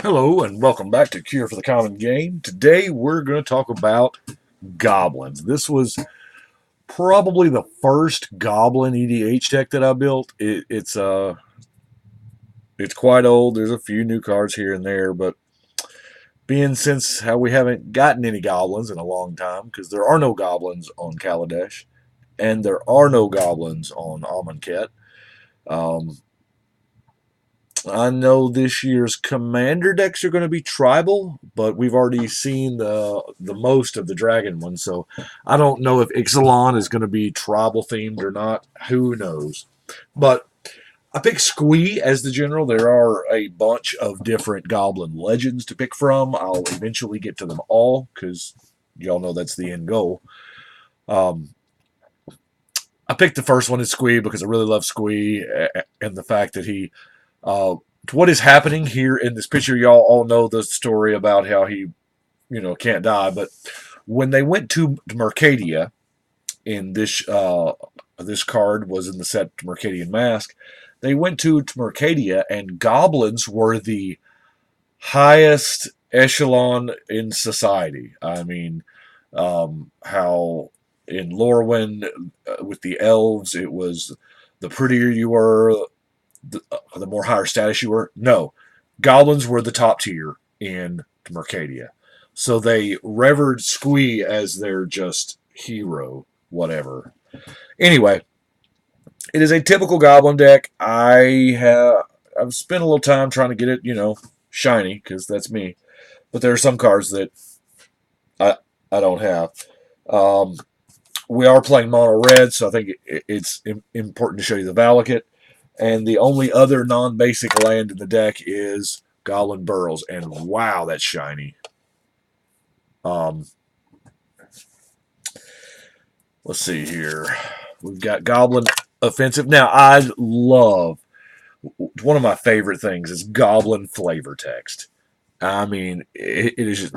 Hello and welcome back to Cure for the Common Game. Today we're going to talk about goblins. This was probably the first goblin EDH deck that I built. It's quite old. There's a few new cards here and there, but being since how we haven't gotten any goblins in a long time because there are no goblins on Kaladesh and there are no goblins on Amonkhet. Um, I know this year's commander decks are going to be tribal, but we've already seen the most of the dragon ones, so I don't know if Ixalan is going to be tribal themed or not. Who knows? But I picked Squee as the general. There are a bunch of different goblin legends to pick from. I'll eventually get to them all because y'all know that's the end goal. Um, I picked the first one as Squee because I really love Squee and the fact that he what is happening here in this picture. Y'all all know the story about how he, can't die. But when they went to Mercadia, in this card was in the set Mercadian Mask. They went to Mercadia, and goblins were the highest echelon in society. I mean, how in Lorwyn with the elves, it was the prettier you were, the more higher status you were. No, goblins were the top tier in Mercadia. So they revered Squee as their just hero, whatever. Anyway, it is a typical goblin deck. I've spent a little time trying to get it, shiny, because that's me. But there are some cards that I I don't have. Um, we are playing mono red, so I think it's important to show you the Valakut. And the only other non-basic land in the deck is Goblin Burrows. And wow, that's shiny. Um, let's see here. We've got Goblin Offensive. Now, I love, one of my favorite things is Goblin flavor text. I mean, it is just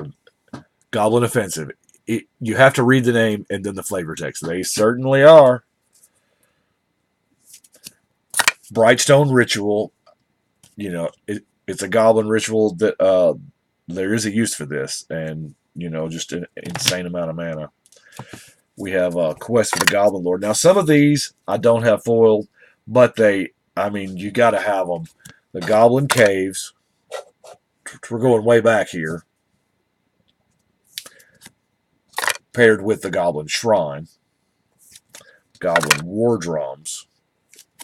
Goblin Offensive. You have to read the name and then the flavor text. They certainly are. Brightstone Ritual, it's a goblin ritual that there is a use for this, and just an insane amount of mana. We have a Quest for the Goblin Lord. Now, some of these I don't have foiled, but you got to have them. The Goblin Caves. We're going way back here. Paired with the Goblin Shrine, Goblin War Drums,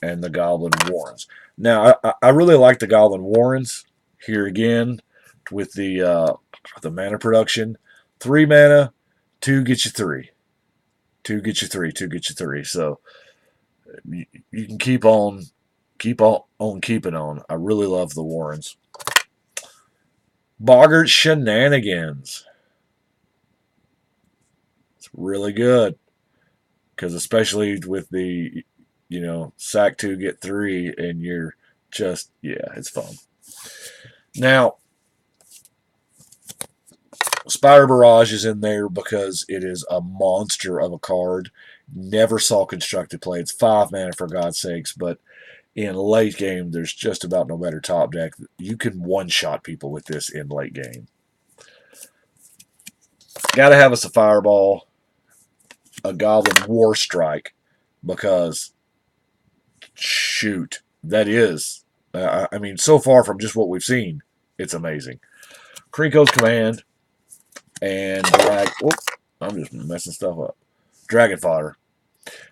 and the Goblin Warrens. Now, I really like the Goblin Warrens here again with the mana production. 3 mana, 2 get you 3. 2 get you 3, 2 get you 3. So you can keep on keeping on. I really love the Warrens. Boggart Shenanigans. It's really good because especially with the sack 2, get 3, and you're just, it's fun. Now, Spire Barrage is in there because it is a monster of a card. Never saw constructed play. It's 5 mana for God's sakes, but in late game, there's just about no better top deck. You can one-shot people with this in late game. Got to have us a Fireball, a Goblin War Strike, because shoot, that is, so far from just what we've seen, it's amazing. Krinko's Command and I'm just messing stuff up. Dragon Fodder.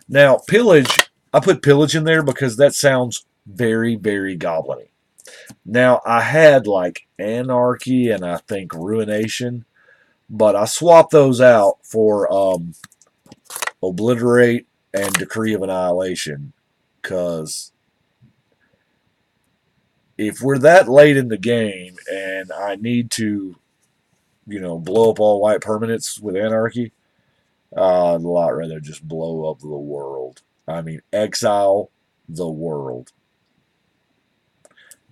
Now, Pillage, I put Pillage in there because that sounds very, very goblin-y. Now, I had like Anarchy and I think Ruination, but I swapped those out for Obliterate and Decree of Annihilation, because if we're that late in the game and I need to, blow up all white permanents with Anarchy, I'd a lot rather just blow up the world. Exile the world.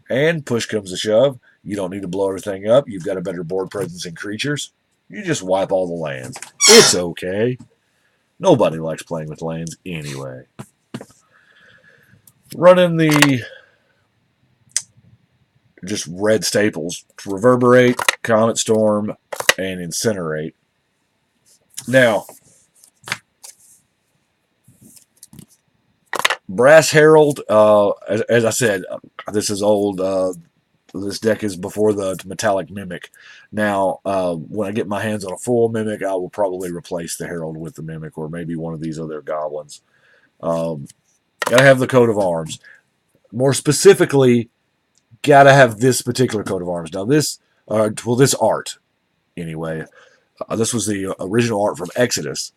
And push comes to shove. You don't need to blow everything up. You've got a better board presence in creatures. You just wipe all the lands. It's okay. Nobody likes playing with lands anyway. Running the just red staples: Reverberate, Comet Storm, and Incinerate. Now, Brass Herald, as I said, this is old. This deck is before the Metallic Mimic. Now, when I get my hands on a full Mimic, I will probably replace the Herald with the Mimic, or maybe one of these other goblins. Gotta have the coat of arms. More specifically, gotta have this particular coat of arms. Now, this art, anyway. This was the original art from Exodus.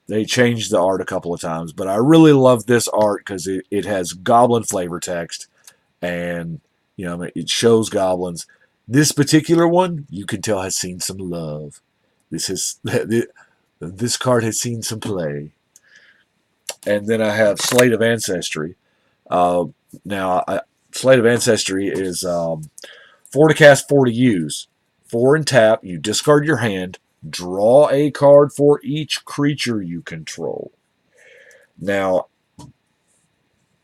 They changed the art a couple of times, but I really love this art because it has goblin flavor text, and it shows goblins. This particular one, you can tell, has seen some love. This card has seen some play. And then I have Sleight of Ancestry. Sleight of Ancestry is 4 to cast, 4 to use. 4 and tap, you discard your hand, draw a card for each creature you control. Now,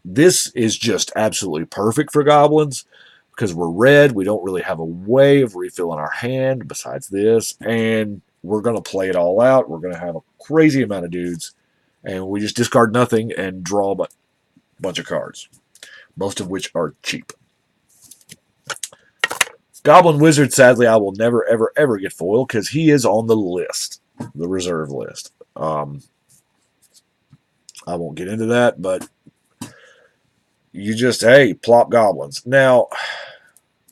this is just absolutely perfect for goblins because we're red. We don't really have a way of refilling our hand besides this, and we're going to play it all out. We're going to have a crazy amount of dudes, and we just discard nothing and draw a bunch of cards, most of which are cheap. Goblin Wizard, sadly, I will never, ever, ever get foil because he is on the list, the reserve list. I won't get into that, but you just, hey, plop goblins. Now,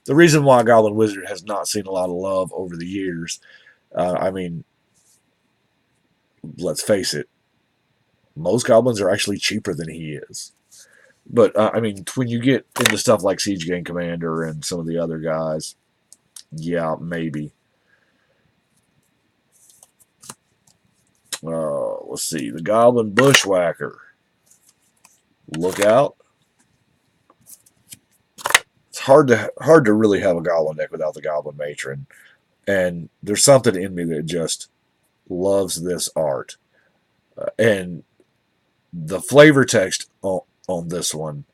the reason why Goblin Wizard has not seen a lot of love over the years, let's face it, most goblins are actually cheaper than he is. But, when you get into stuff like Siege Gang Commander and some of the other guys, yeah, maybe. Let's see. The Goblin Bushwhacker. Look out. It's hard to really have a Goblin deck without the Goblin Matron. And there's something in me that just loves this art. And the flavor text on this one,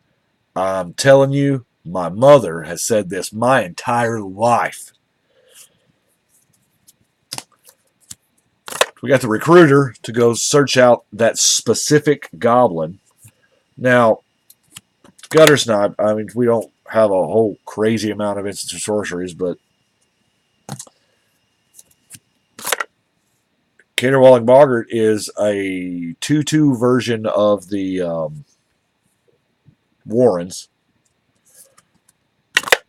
I'm telling you, my mother has said this my entire life. We got the Recruiter to go search out that specific goblin. Now, Gutter Snipe, we don't have a whole crazy amount of instants or sorceries, but Caterwauling Boggart is a 2/2 version of the Warrens.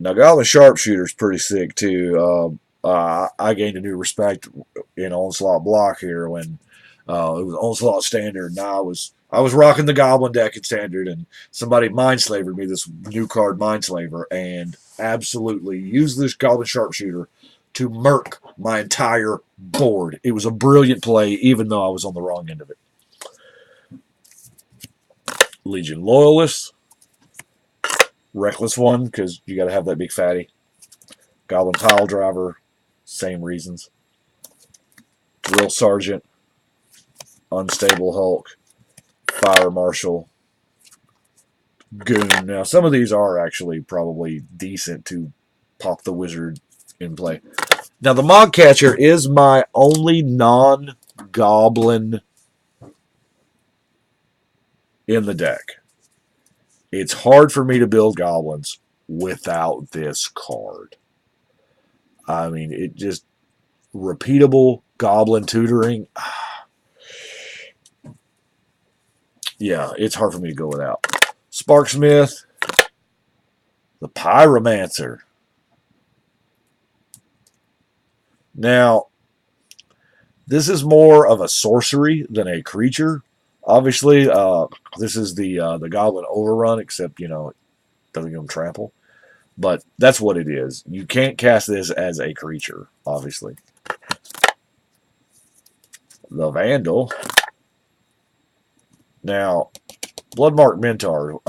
Now, Goblin Sharpshooter is pretty sick, too. I gained a new respect in Onslaught Block here when it was Onslaught Standard, and I was rocking the Goblin deck in Standard, and somebody Mindslavered me this new card, Mindslaver, and absolutely used this Goblin Sharpshooter to murk my entire board. It was a brilliant play, even though I was on the wrong end of it. Legion Loyalist. Reckless one, because you got to have that big fatty. Goblin Pile Driver, same reasons. Drill Sergeant, Unstable Hulk, Fire Marshal, Goon. Now, some of these are actually probably decent to pop the wizard in play. Now, the Mog Catcher is my only non-goblin in the deck. It's hard for me to build goblins without this card. It just repeatable goblin tutoring. Yeah, it's hard for me to go without. Sparksmith, the Pyromancer. Now, this is more of a sorcery than a creature. Obviously, this is the Goblin Overrun, except, it doesn't give them trample. But that's what it is. You can't cast this as a creature, obviously. The Vandal. Now, Bloodmark Mentor,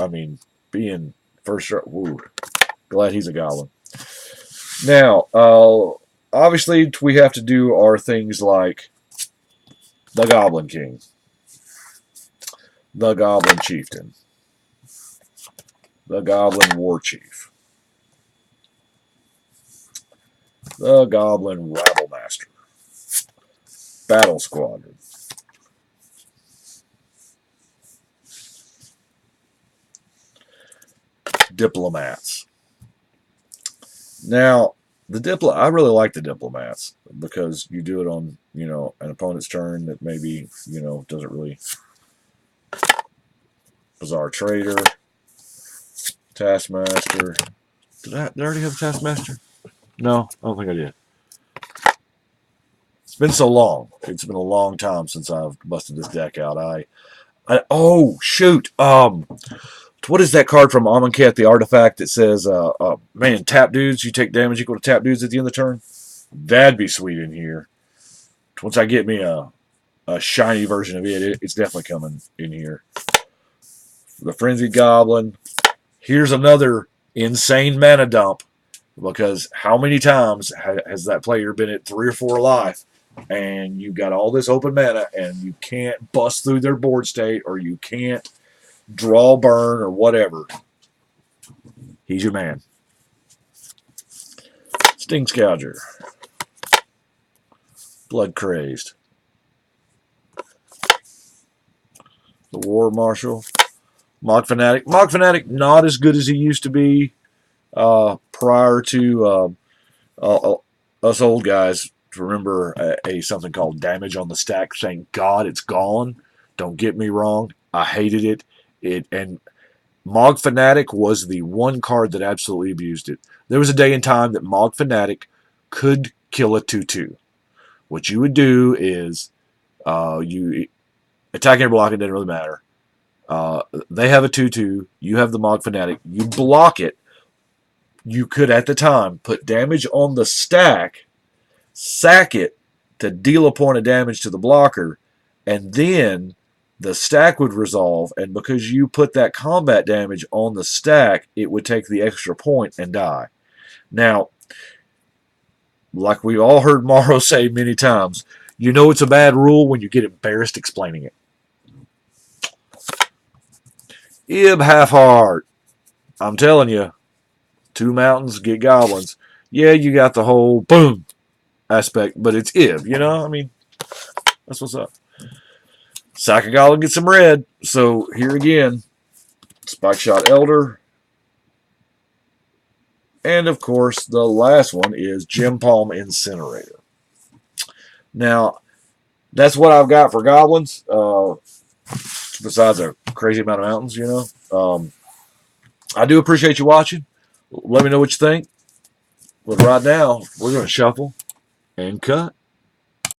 being first... Woo, glad he's a goblin. Now, obviously, we have to do our things like the Goblin King, the Goblin Chieftain, the Goblin War Chief, The Goblin Rabblemaster. Battle Squadron. Diplomats. Now, I really like the Diplomats because you do it on, an opponent's turn that maybe, doesn't really. Bizarre Trader. Taskmaster. Did I already have a Taskmaster? No, I don't think I did. It's been so long. It's been a long time since I've busted this deck out. Oh shoot. What is that card from Amonkhet, the artifact that says, man, tap dudes, you take damage equal to tap dudes at the end of the turn? That'd be sweet in here. Once I get me a shiny version of it, it's definitely coming in here. The Frenzied Goblin. Here's another insane mana dump, because how many times has that player been at 3 or 4 life, and you've got all this open mana, and you can't bust through their board state, or you can't draw, burn, or whatever. He's your man. Sting Scouger. Blood Crazed. The War Marshal. Mog Fanatic. Mog Fanatic, not as good as he used to be prior to us old guys remember something called damage on the stack. Thank God it's gone. Don't get me wrong. I hated it. And Mog Fanatic was the one card that absolutely abused it. There was a day and time that Mog Fanatic could kill a 2/2. What you would do is you attacking or blocking, doesn't really matter. They have a 2/2. You have the Mog Fanatic. You block it. You could, at the time, put damage on the stack, sack it to deal a point of damage to the blocker, and then the stack would resolve, and because you put that combat damage on the stack, it would take the extra point and die. Now, like we've all heard Morrow say many times, you know it's a bad rule when you get embarrassed explaining it. Ib Halfheart. I'm telling you, 2 mountains, get goblins. Yeah, you got the whole boom aspect, but it's Ib, I mean, that's what's up. Sack a goblin, get some red. So here again, Spike Shot Elder. And of course, the last one is Gem Palm Incinerator. Now, that's what I've got for goblins. Besides a crazy amount of mountains, I do appreciate you watching. Let me know what you think. But right now, we're going to shuffle and cut.